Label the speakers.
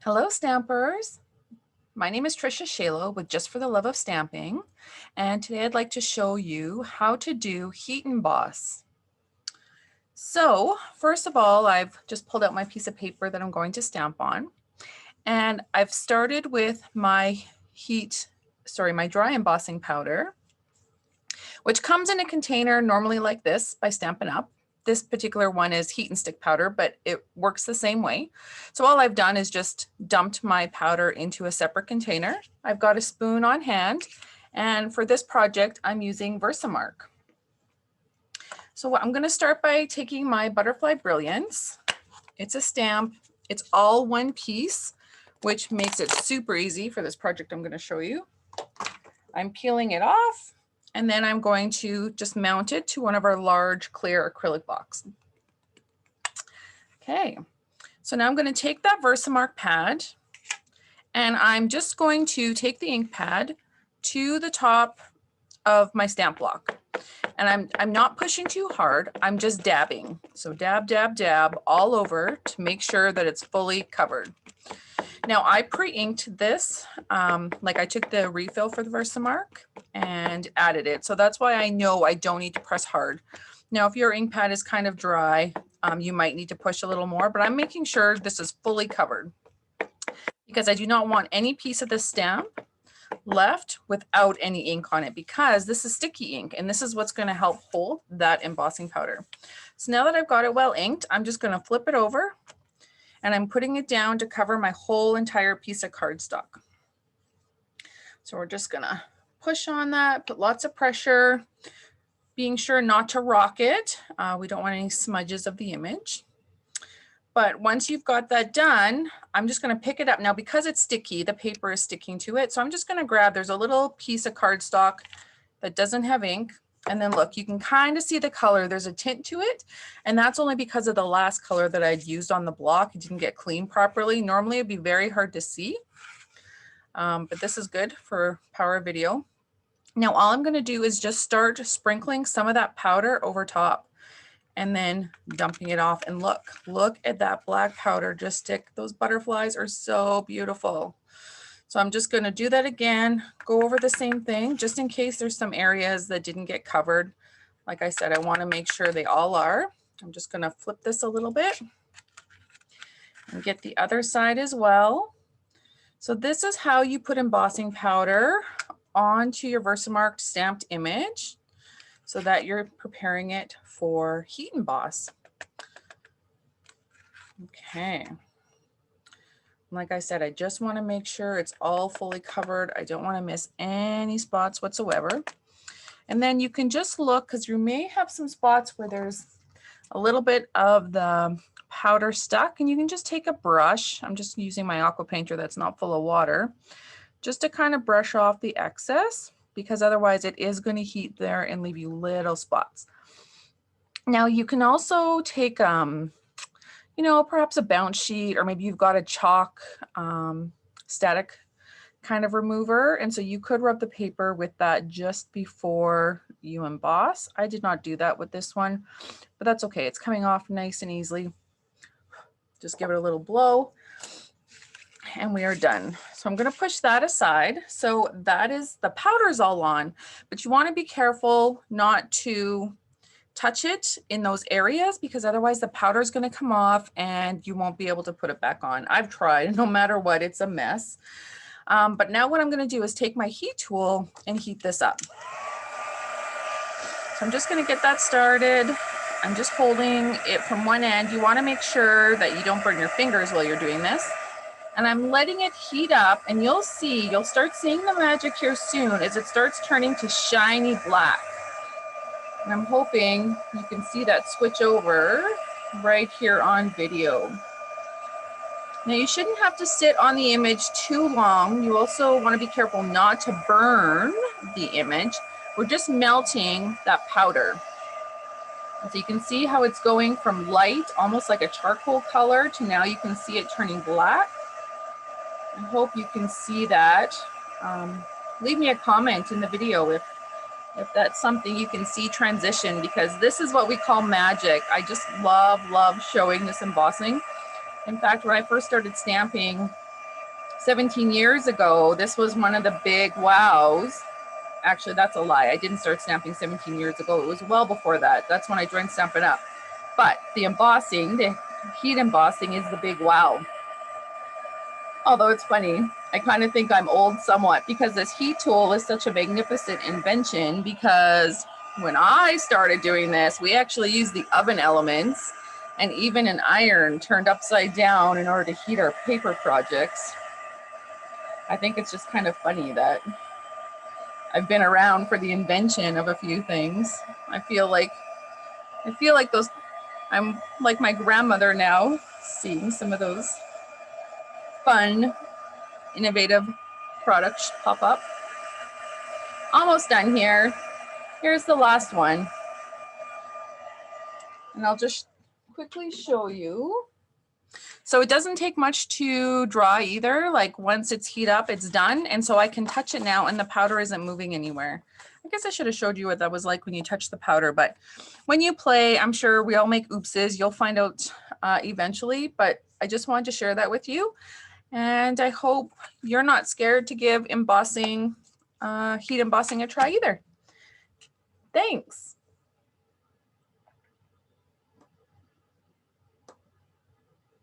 Speaker 1: Hello, stampers. My name is Trisha Shalo with Just for the Love of Stamping, and today I'd like to show you how to do heat emboss. So first of all, I've just pulled out my piece of paper that I'm going to stamp on, and I've started with my my dry embossing powder, which comes in a container normally like this by Stampin' Up. This particular one is heat and stick powder, but it works the same way. So all I've done is just dumped my powder into a separate container. I've got a spoon on hand, and for this project, I'm using Versamark. So I'm going to start by taking my Butterfly Brilliance. It's a stamp. It's all one piece, which makes it super easy for this project I'm going to show you. I'm peeling it off, and then I'm going to just mount it to one of our large clear acrylic blocks. Okay, so now I'm going to take that Versamark pad, and I'm just going to take the ink pad to the top of my stamp block. And I'm not pushing too hard, I'm just dabbing. So dab, dab, dab all over to make sure that it's fully covered. Now I pre-inked this, like I took the refill for the Versamark and added it. So that's why I know I don't need to press hard. Now, if your ink pad is kind of dry, you might need to push a little more, but I'm making sure this is fully covered because I do not want any piece of this stamp left without any ink on it, because this is sticky ink and this is what's going to help hold that embossing powder. So now that I've got it well inked, I'm just going to flip it over and I'm putting it down to cover my whole entire piece of cardstock. So we're just going to push on that, put lots of pressure, being sure not to rock it. We don't want any smudges of the image. But once you've got that done, I'm just going to pick it up. Now, because it's sticky, the paper is sticking to it. So I'm just going to grab, there's a little piece of cardstock that doesn't have ink. And then look, you can kind of see the color. There's a tint to it. And that's only because of the last color that I'd used on the block. It didn't get cleaned properly. Normally it'd be very hard to see. But this is good for power video. Now, all I'm going to do is just start sprinkling some of that powder over top, and then dumping it off. And look at that black powder just stick. Those butterflies are so beautiful. So I'm just going to do that again, go over the same thing, just in case there's some areas that didn't get covered. Like I said, I want to make sure they all are. I'm just going to flip this a little bit and get the other side as well. So this is how you put embossing powder onto your Versamark stamped image, so that you're preparing it for heat emboss. Okay. Like I said, I just want to make sure it's all fully covered. I don't want to miss any spots whatsoever. And then you can just look, because you may have some spots where there's a little bit of the powder stuck, and you can just take a brush. I'm just using my aqua painter that's not full of water, just to kind of brush off the excess, because otherwise it is going to heat there and leave you little spots. Now you can also take, you know, perhaps a bounce sheet, or maybe you've got a chalk static kind of remover. And so you could rub the paper with that just before you emboss. I did not do that with this one, but that's okay. It's coming off nice and easily. Just give it a little blow and we are done. So I'm going to push that aside. So that is, the powder's all on, but you want to be careful not to touch it in those areas, because otherwise the powder is going to come off and you won't be able to put it back on. I've tried, no matter what, it's a mess. But now what I'm going to do is take my heat tool and heat this up. So I'm just going to get that started. I'm just holding it from one end. You want to make sure that you don't burn your fingers while you're doing this. And I'm letting it heat up, and you'll start seeing the magic here soon as it starts turning to shiny black. And I'm hoping you can see that switch over right here on video. Now you shouldn't have to sit on the image too long. You also want to be careful not to burn the image. We're just melting that powder. So you can see how it's going from light, almost like a charcoal color, to now you can see it turning black. I hope you can see that. Leave me a comment in the video if that's something you can see transition, because this is what we call magic. I just love showing this embossing. In fact, when I first started stamping, 17 years ago, this was one of the big wows. Actually, that's a lie. I didn't start stamping 17 years ago. It was well before that. That's when I joined Stampin' Up. But the embossing, the heat embossing is the big wow. Although it's funny, I kind of think I'm old somewhat because this heat tool is such a magnificent invention, because when I started doing this, we actually used the oven elements and even an iron turned upside down in order to heat our paper projects. I think it's just kind of funny that I've been around for the invention of a few things. I feel like those, I'm like my grandmother now, seeing some of those fun, innovative products pop up. Almost done here. Here's the last one. And I'll just quickly show you. So it doesn't take much to dry either. Like once it's heat up, it's done. And so I can touch it now and the powder isn't moving anywhere. I guess I should have showed you what that was like when you touch the powder, but when you play, I'm sure we all make oopses. You'll find out eventually, but I just wanted to share that with you. And I hope you're not scared to give embossing, heat embossing a try either. Thanks.